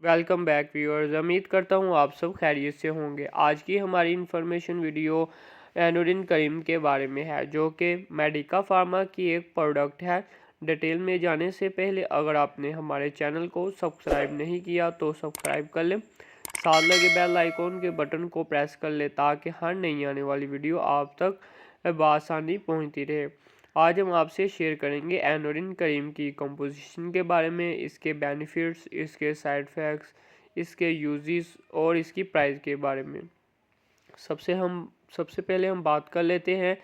Welcome back viewers. उम्मीद करता हूँ आप सब खैरियत से होंगे। आज की हमारी इन्फॉर्मेशन वीडियो एनोरिन करीम के बारे में है, जो कि मेडिका फार्मा की एक प्रोडक्ट है। डिटेल में जाने से पहले अगर आपने हमारे चैनल को सब्सक्राइब नहीं किया तो सब्सक्राइब कर लें, साथ लगे बेल आइकॉन के बटन को प्रेस कर लें ताकि हर नई आने वाली वीडियो आप तक बआसानी पहुँचती रहे। आज हम आपसे शेयर करेंगे एनोरिन करीम की कंपोजिशन के बारे में, इसके बेनिफिट्स, इसके साइड इफ़ेक्ट्स, इसके यूजेस और इसकी प्राइस के बारे में। सबसे पहले हम बात कर लेते हैं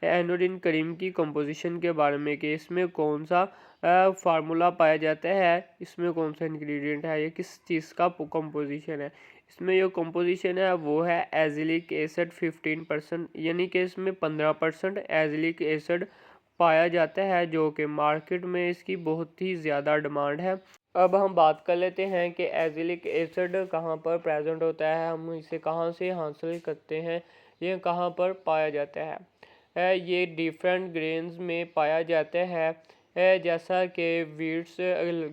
एनोरिन करीम की कंपोजिशन के बारे में कि इसमें कौन सा फार्मूला पाया जाता है, इसमें कौन सा इंग्रेडिएंट है, ये किस चीज़ का कंपोजिशन है। इसमें जो कंपोजिशन है वो है एजिलिक एसिड 15%, यानी कि इसमें 15% एजिलिक एसिड पाया जाता है, जो कि मार्केट में इसकी बहुत ही ज़्यादा डिमांड है। अब हम बात कर लेते हैं कि एजिलिक एसिड कहाँ पर प्रेजेंट होता है, हम इसे कहाँ से हासिल करते हैं, ये कहाँ पर पाया जाता है। ये डिफरेंट ग्रेन्स में पाया जाता है, जैसा कि वीट्स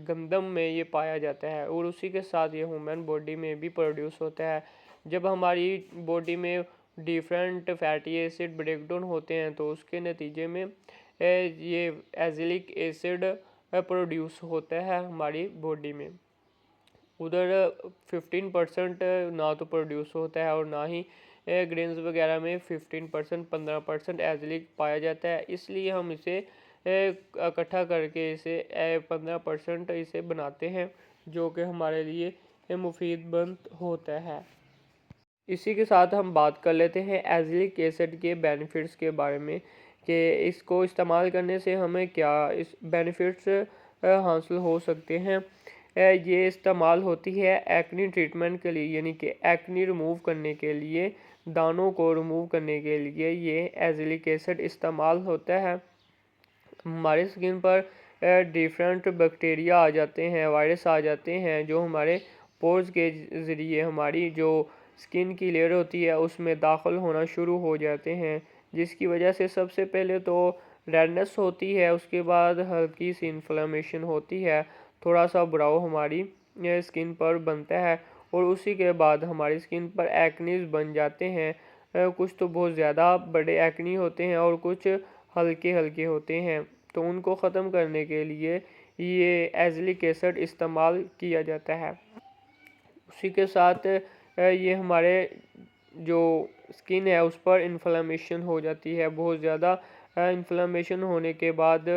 गंदम में ये पाया जाता है, और उसी के साथ ये ह्यूमन बॉडी में भी प्रोड्यूस होता है। जब हमारी बॉडी में डिफरेंट फैटी एसिड ब्रेकडाउन होते हैं तो उसके नतीजे में ये एजिलिक एसिड प्रोड्यूस होता है हमारी बॉडी में। उधर 15% ना तो प्रोड्यूस होता है और ना ही ग्रेन्स वगैरह में 15% एजिलिक पाया जाता है, इसलिए हम इसे इकट्ठा करके इसे 15% इसे बनाते हैं, जो कि हमारे लिए मुफीद बंद होता है। इसी के साथ हम बात कर लेते हैं एजिलिक एसिड के बेनिफिट्स के बारे में कि इसको इस्तेमाल करने से हमें क्या इस बेनिफिट्स हासिल हो सकते हैं। ये इस्तेमाल होती है एक्नी ट्रीटमेंट के लिए, यानी कि एक्नी रिमूव करने के लिए, दानों को रिमूव करने के लिए ये एजिलिक एसिड इस्तेमाल होता है। हमारे स्किन पर डिफरेंट बैक्टीरिया आ जाते हैं, वायरस आ जाते हैं, जो हमारे पोर्स के ज़रिए हमारी जो स्किन की लेयर होती है उसमें दाखिल होना शुरू हो जाते हैं, जिसकी वजह से सबसे पहले तो रेडनेस होती है, उसके बाद हल्की सी इन्फ्लेमेशन होती है, थोड़ा सा ब्राउ हमारी स्किन पर बनता है, और उसी के बाद हमारी स्किन पर एक्नीज बन जाते हैं। कुछ तो बहुत ज़्यादा बड़े एक्नी होते हैं और कुछ हल्के हल्के होते हैं, तो उनको ख़त्म करने के लिए ये एजिलिक एसिड इस्तेमाल किया जाता है। उसी के साथ ये हमारे जो स्किन है उस पर इन्फ्लेमेशन हो जाती है, बहुत ज़्यादा इन्फ्लेमेशन होने के बाद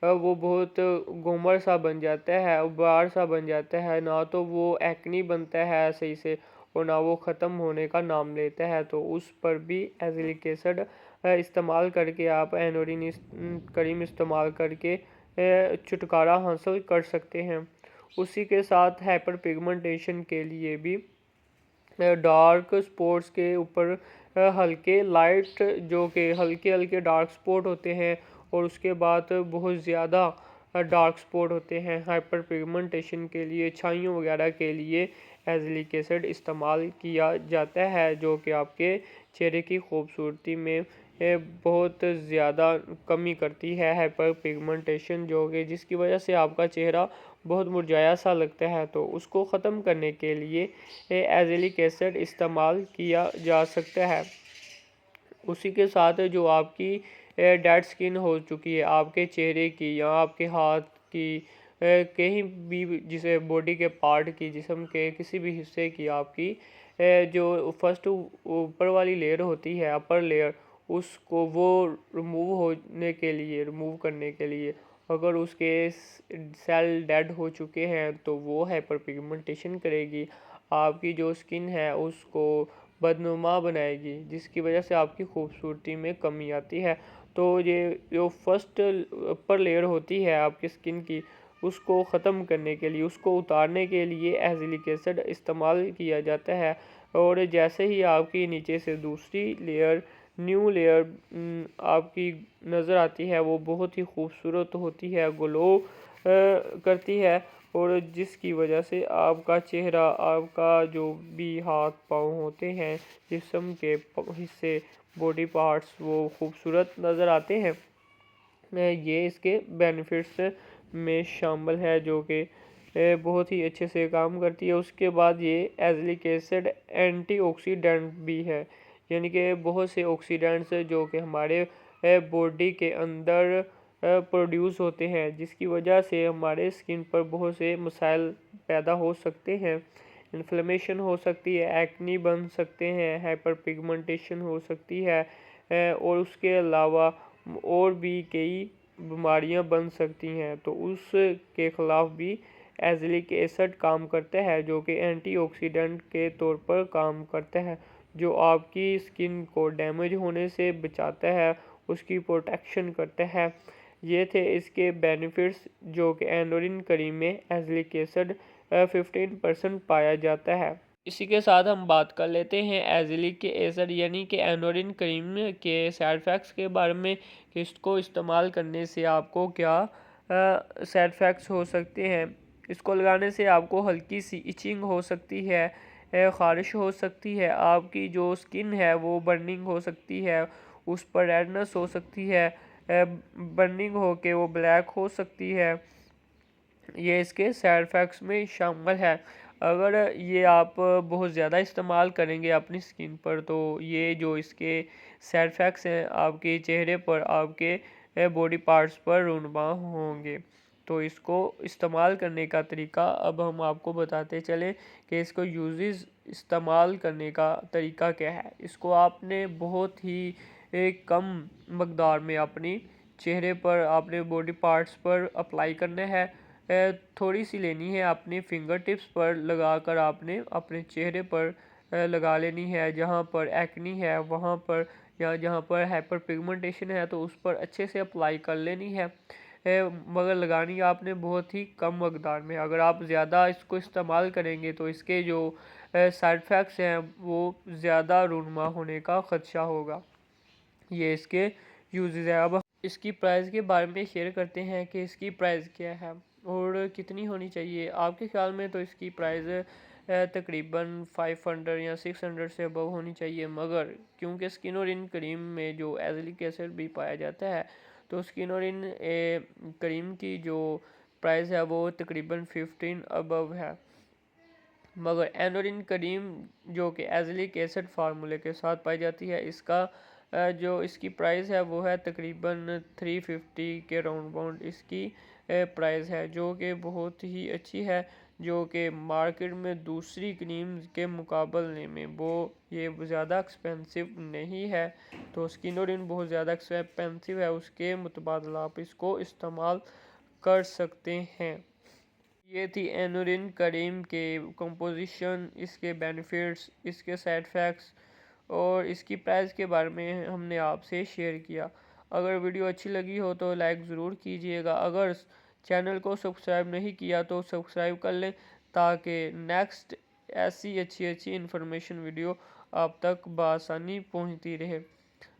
वो बहुत गोमर सा बन जाता है, उबार सा बन जाता है, ना तो वो एक्नी बनता है सही से और ना वो ख़त्म होने का नाम लेता है। तो उस पर भी एजिलिक एसिड इस्तेमाल करके आप एनोरिन करीम इस्तेमाल करके छुटकारा हासिल कर सकते हैं। उसी के साथ हाइपर पिगमेंटेशन के लिए भी डार्क स्पॉट्स के ऊपर हल्के लाइट, जो कि हल्के हल्के डार्क स्पॉट होते हैं और उसके बाद बहुत ज़्यादा डार्क स्पॉट होते हैं, हाइपर पिगमेंटेशन के लिए, छाइयों वगैरह के लिए एजिलिक एसिड इस्तेमाल किया जाता है, जो कि आपके चेहरे की खूबसूरती में बहुत ज़्यादा कमी करती है हाइपर पिगमेंटेशन, जो कि जिसकी वजह से आपका चेहरा बहुत मुरझाया सा लगता है। तो उसको ख़त्म करने के लिए एजिलिक एसिड इस्तेमाल किया जा सकता है। उसी के साथ जो आपकी डेड स्किन हो चुकी है आपके चेहरे की या आपके हाथ की, कहीं भी जिसे बॉडी के पार्ट की, जिस्म के किसी भी हिस्से की आपकी जो फर्स्ट ऊपर वाली लेयर होती है, अपर लेयर, उसको वो रिमूव करने के लिए अगर उसके सेल डेड हो चुके हैं तो वो हाइपर पिगमेंटेशन करेगी, आपकी जो स्किन है उसको बदनुमा बनाएगी, जिसकी वजह से आपकी खूबसूरती में कमी आती है। तो ये जो फर्स्ट अपर लेयर होती है आपकी स्किन की, उसको ख़त्म करने के लिए, उसको उतारने के लिए एजिलिक एसिड इस्तेमाल किया जाता है। और जैसे ही आपकी नीचे से दूसरी लेयर, न्यू लेयर आपकी नज़र आती है, वो बहुत ही खूबसूरत होती है, ग्लो करती है, और जिसकी वजह से आपका चेहरा, आपका जो भी हाथ पाँव होते हैं, जिस्म के हिस्से, बॉडी पार्ट्स, वो खूबसूरत नज़र आते हैं। ये इसके बेनिफिट्स में शामिल है, जो कि بہت ہی اچھے سے کام کرتی ہے۔ اس کے بعد یہ ایزیلک ایسڈ اینٹی آکسیڈنٹ بھی ہے، یعنی کہ بہت سے آکسیڈنٹس جو کہ ہمارے باڈی کے اندر پروڈیوس ہوتے ہیں، جس کی وجہ سے ہمارے اسکن پر بہت سے مسائل پیدا ہو سکتے ہیں۔ انفلیمیشن ہو سکتی ہے، ایکنی بن سکتے ہیں، ہائپر پگمنٹیشن ہو سکتی ہے، اور اس کے علاوہ اور بھی کئی بیماریاں بن سکتی ہیں۔ تو اس کے خلاف بھی ایزیلک ایسڈ کام کرتا ہے، جو کہ اینٹی آکسیڈنٹ کے طور پر کام کرتا ہے، جو آپ کی اسکن کو ڈیمیج ہونے سے بچاتا ہے، اس کی پروٹیکشن کرتا ہے۔ یہ تھے اس کے بینیفٹس، جو کہ اینورین کریم میں ایزیلک ایسڈ 15% پایا جاتا ہے۔ اسی کے ساتھ ہم بات کر لیتے ہیں ایزیلک ایسڈ یعنی کہ اینورین کریم کے سائیڈ افیکٹس کے بارے میں، کہ اس کو استعمال کرنے سے آپ کو کیا سائیڈ افیکٹس ہو سکتے ہیں۔ اس کو لگانے سے آپ کو ہلکی سی ایچنگ ہو سکتی ہے، خارش ہو سکتی ہے، آپ کی جو اسکن ہے وہ برننگ ہو سکتی ہے، اس پر ریڈنس ہو سکتی ہے، برننگ ہو کے وہ بلیک ہو سکتی ہے۔ یہ اس کے سائیڈ افیکٹس میں شامل ہے۔ اگر یہ آپ بہت زیادہ استعمال کریں گے اپنی اسکن پر، تو یہ جو اس کے سائیڈ افیکٹس ہیں آپ کے چہرے پر، آپ کے باڈی پارٹس پر رونما ہوں گے۔ تو اس کو استعمال کرنے کا طریقہ اب ہم آپ کو بتاتے چلیں کہ اس کو استعمال کرنے کا طریقہ کیا ہے۔ اس کو آپ نے بہت ہی کم مقدار میں اپنی چہرے پر، اپنے باڈی پارٹس پر اپلائی کرنا ہے۔ تھوڑی سی لینی ہے اپنے فنگر ٹپس پر لگا کر، آپ نے اپنے چہرے پر لگا لینی ہے، جہاں پر ایکنی ہے وہاں پر، یا جہاں پر ہائپر پگمنٹیشن ہے تو اس پر اچھے سے اپلائی کر لینی ہے، مگر لگانی آپ نے بہت ہی کم مقدار میں۔ اگر آپ زیادہ اس کو استعمال کریں گے تو اس کے جو سائیڈ افیکٹس ہیں وہ زیادہ رونما ہونے کا خدشہ ہوگا۔ یہ اس کے یوزز ہے۔ اب اس کی پرائز کے بارے میں شیئر کرتے ہیں کہ اس کی پرائز کیا ہے اور کتنی ہونی چاہیے۔ آپ کے خیال میں تو اس کی پرائز تقریباً 500 یا 600 سے ابو ہونی چاہیے، مگر کیونکہ اسکنورین کریم میں جو ایزیلک ایسڈ بھی پایا جاتا ہے، تو اسکنورین کریم کی جو پرائز ہے وہ تقریباً 15 ابو ہے، مگر اینورین کریم جو کہ ایزیلک ایسڈ فارمولے کے ساتھ پائی جاتی ہے، اس کی پرائز ہے وہ ہے تقریباً 350 کے راؤنڈ باؤنڈ اس کی پرائز ہے، جو کہ بہت ہی اچھی ہے، جو کہ مارکیٹ میں دوسری کریمز کے مقابلے میں یہ زیادہ ایکسپینسو نہیں ہے۔ تو اسکنورین بہت زیادہ ایکسپینسو ہے، اس کے متبادل آپ اس کو استعمال کر سکتے ہیں۔ یہ تھی اینورین کریم کے کمپوزیشن، اس کے بینیفٹس، اس کے سائیڈ افیکٹس اور اس کی پرائز کے بارے میں ہم نے آپ سے شیئر کیا۔ اگر ویڈیو اچھی لگی ہو تو لائک ضرور کیجئے گا، اگر چینل کو سبسکرائب نہیں کیا تو سبسکرائب کر لیں، تاکہ نیکسٹ ایسی اچھی انفارمیشن ویڈیو آپ تک بآسانی پہنچتی رہے،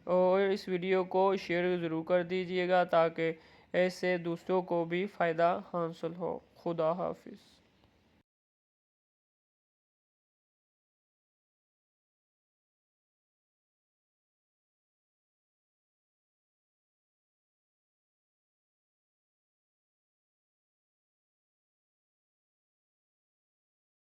اور اس ویڈیو کو شیئر ضرور کر دیجئے گا تاکہ اس سے دوسروں کو بھی فائدہ حاصل ہو۔ خدا حافظ۔